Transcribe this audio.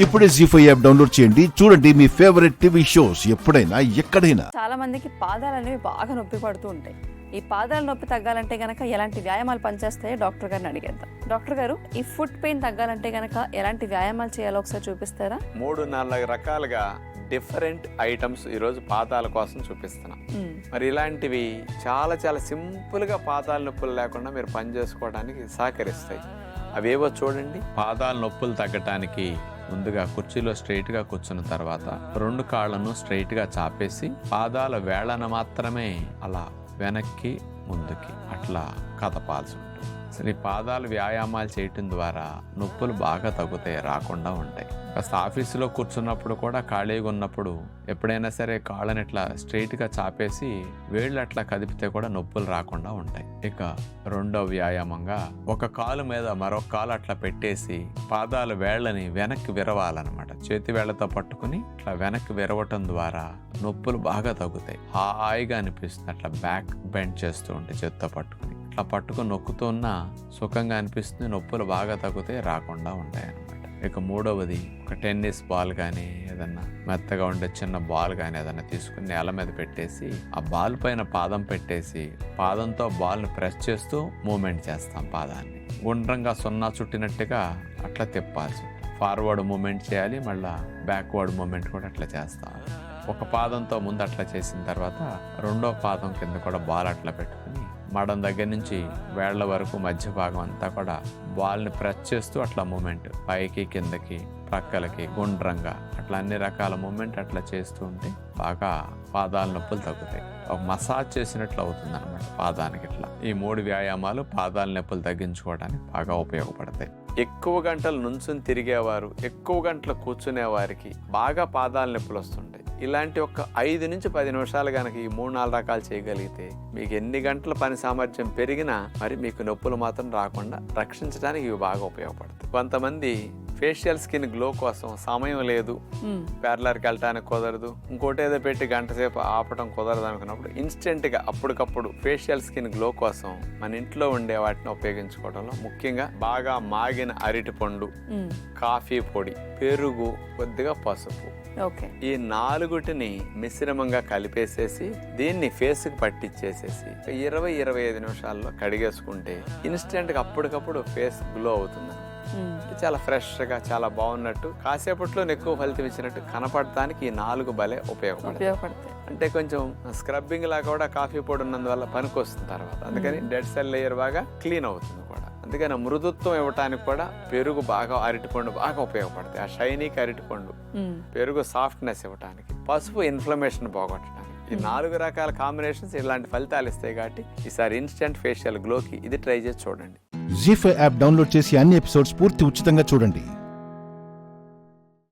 ఇప్పుడే జీ5 app download చేయండి. చూడండి మీ ఫేవరెట్ టీవీ షోస్ ఎప్పుడైనా ఎక్కడైనా. చాలా మందికి పాదాలు అనేవి బాగా నొప్పి పడుతూ ఉంటాయి. ఈ పాదాల నొప్పి తగ్గాలంటే గనక ఎలాంటి వ్యాయామాలు పనిచేస్తాయో డాక్టర్ గారిని అడిగేద్దాం. డాక్టర్ గారు, ఈ ఫుట్ పెయిన్ తగ్గాలంటే గనక ఎలాంటి వ్యాయామాలు చేయాలో ఒకసారి చూపిస్తారా? 3-4 రకాలుగా డిఫరెంట్ ఐటమ్స్ ఈరోజు పాదాల కోసం చూపిస్తున్నాం. మరి ఇలాంటివి చాలా చాలా సింపుల్గా పాదాల నొప్పులు లేకుండా మీరు పని చేసుకోవడానికి సహకరిస్తాయి. అవేవో చూడండి. పాదాల నొప్పులు తగ్గటానికి ముందుగా కుర్చీలో స్ట్రైట్గా కూర్చున్న తర్వాత 2 కాళ్ళను స్ట్రైట్గా చాపేసి పాదాల వేళ్ళను మాత్రమే అలా వెనక్కి ముందుకి అట్లా కదపాల్సి ఉంటుంది. అసలు ఈ పాదాలు వ్యాయామాలు చేయటం ద్వారా నొప్పులు బాగా తగ్గుతాయి, రాకుండా ఉంటాయి. కాస్త ఆఫీసులో కూర్చున్నప్పుడు కూడా ఖాళీగా ఉన్నప్పుడు ఎప్పుడైనా సరే కాళ్ళని ఇట్లా స్ట్రైట్గా చాపేసి వేళ్ళు అట్లా కదిపితే కూడా నొప్పులు రాకుండా ఉంటాయి. ఇక రెండో వ్యాయామంగా ఒక కాలు మీద మరొక కాలు అట్లా పెట్టేసి పాదాల వేళ్ళని వెనక్కి విరవాలన్నమాట. చేతి వేళ్లతో పట్టుకుని ఇట్లా వెనక్కి విరవటం ద్వారా నొప్పులు బాగా తగ్గుతాయి. హాయిగా అనిపిస్తుంది. అట్లా బ్యాక్ బెండ్ చేస్తూ ఉంటే చేతితో పట్టుకుని అట్లా పట్టుకుని నొక్కుతున్నా సుఖంగా అనిపిస్తుంది. నొప్పులు బాగా తగ్గుతాయి, రాకుండా ఉంటాయి అన్నమాట. ఇక మూడవది, ఒక టెన్నిస్ బాల్ కానీ ఏదన్నా మెత్తగా ఉండే చిన్న బాల్ కానీ ఏదన్నా తీసుకుని నేల మీద పెట్టేసి ఆ బాల్ పైన పాదం పెట్టేసి పాదంతో బాల్ని ప్రెస్ చేస్తూ మూమెంట్ చేస్తాం. పాదాన్ని గుండ్రంగా 0 చుట్టినట్టుగా అట్లా తిప్పాల్సి. ఫార్వర్డ్ మూమెంట్ చేయాలి, మళ్ళీ బ్యాక్వర్డ్ మూమెంట్ కూడా అట్లా చేస్తాం. ఒక పాదంతో ముందు అట్లా చేసిన తర్వాత రెండో పాదం కింద కూడా బాల్ అట్లా పెట్టుకుని మడం దగ్గర నుంచి వేళ్ల వరకు మధ్య భాగం అంతా కూడా బాల్ని ప్రెస్ చేస్తూ అట్లా మూమెంట్ పైకి కిందకి ప్రక్కలకి గుండ్రంగా అట్లా అన్ని రకాల మూమెంట్ అట్లా చేస్తూ ఉంటే బాగా పాదాల నొప్పులు తగ్గుతాయి. ఒక మసాజ్ చేసినట్లు అవుతుంది అనమాట పాదానికి. ఇట్లా ఈ 3 వ్యాయామాలు పాదాల నొప్పులు తగ్గించుకోవడానికి బాగా ఉపయోగపడతాయి. ఎక్కువ గంటలు నుంచుని తిరిగేవారు, ఎక్కువ గంటలు కూర్చునే వారికి బాగా పాదాల నొప్పులు వస్తుంటాయి. ఇలాంటి ఒక 5 నుంచి 10 నిమిషాలు కనుక ఈ 3-4 రకాలు చేయగలిగితే మీకు ఎన్ని గంటల పని సామర్థ్యం పెరిగినా మరి మీకు నొప్పులు మాత్రం రాకుండా రక్షించడానికి ఇవి బాగా ఉపయోగపడతాయి. కొంతమంది ఫేషియల్ స్కిన్ గ్లో కోసం సమయం లేదు, పార్లర్కి వెళ్ళటానికి కుదరదు, ఇంకోటి ఏదో పెట్టి గంట సేపు ఆపటం కుదరదు అనుకున్నప్పుడు ఇన్స్టెంట్గా అప్పటికప్పుడు ఫేషియల్ స్కిన్ గ్లో కోసం మన ఇంట్లో ఉండే వాటిని ఉపయోగించుకోవడంలో ముఖ్యంగా బాగా మాగిన అరటి పండు, కాఫీ పొడి, పెరుగు, కొద్దిగా పసుపు, ఈ 4టిని మిశ్రమంగా కలిపేసేసి దీన్ని ఫేస్కి పట్టించేసేసి 20-25 నిమిషాల్లో కడిగేసుకుంటే ఇన్స్టెంట్గా అప్పటికప్పుడు ఫేస్ గ్లో అవుతుంది. చాలా ఫ్రెష్గా చాలా బాగున్నట్టు, కాసేపట్లో ఎక్కువ ఫలితం ఇచ్చినట్టు కనపడటానికి ఈ 4 భలే ఉపయోగపడతాయి. అంటే కొంచెం స్క్రబ్బింగ్ లాగా కూడా కాఫీ పొడి ఉన్నందువల్ల పనికి వస్తుంది తర్వాత. అందుకని డెడ్ సెల్ లేయర్ బాగా క్లీన్ అవుతుంది కూడా. అందుకని మృదుత్వం ఇవ్వటానికి కూడా పెరుగు బాగా, అరటిపండు బాగా ఉపయోగపడతాయి. ఆ షైనీకి అరటిపండు, పెరుగు సాఫ్ట్నెస్ ఇవ్వటానికి, పసుపు ఇన్ఫ్లమేషన్ పోగొట్టడానికి. ఈ 4 రకాల కాంబినేషన్స్ ఇలాంటి ఫలితాలు ఇస్తాయి. కాబట్టి ఈసారి ఇన్స్టెంట్ ఫేషియల్ గ్లోకి ఇది ట్రై చేసి చూడండి. జీ5 యాప్ డౌన్లోడ్ చేసి అన్ని ఎపిసోడ్స్ పూర్తి ఉచితంగా చూడండి.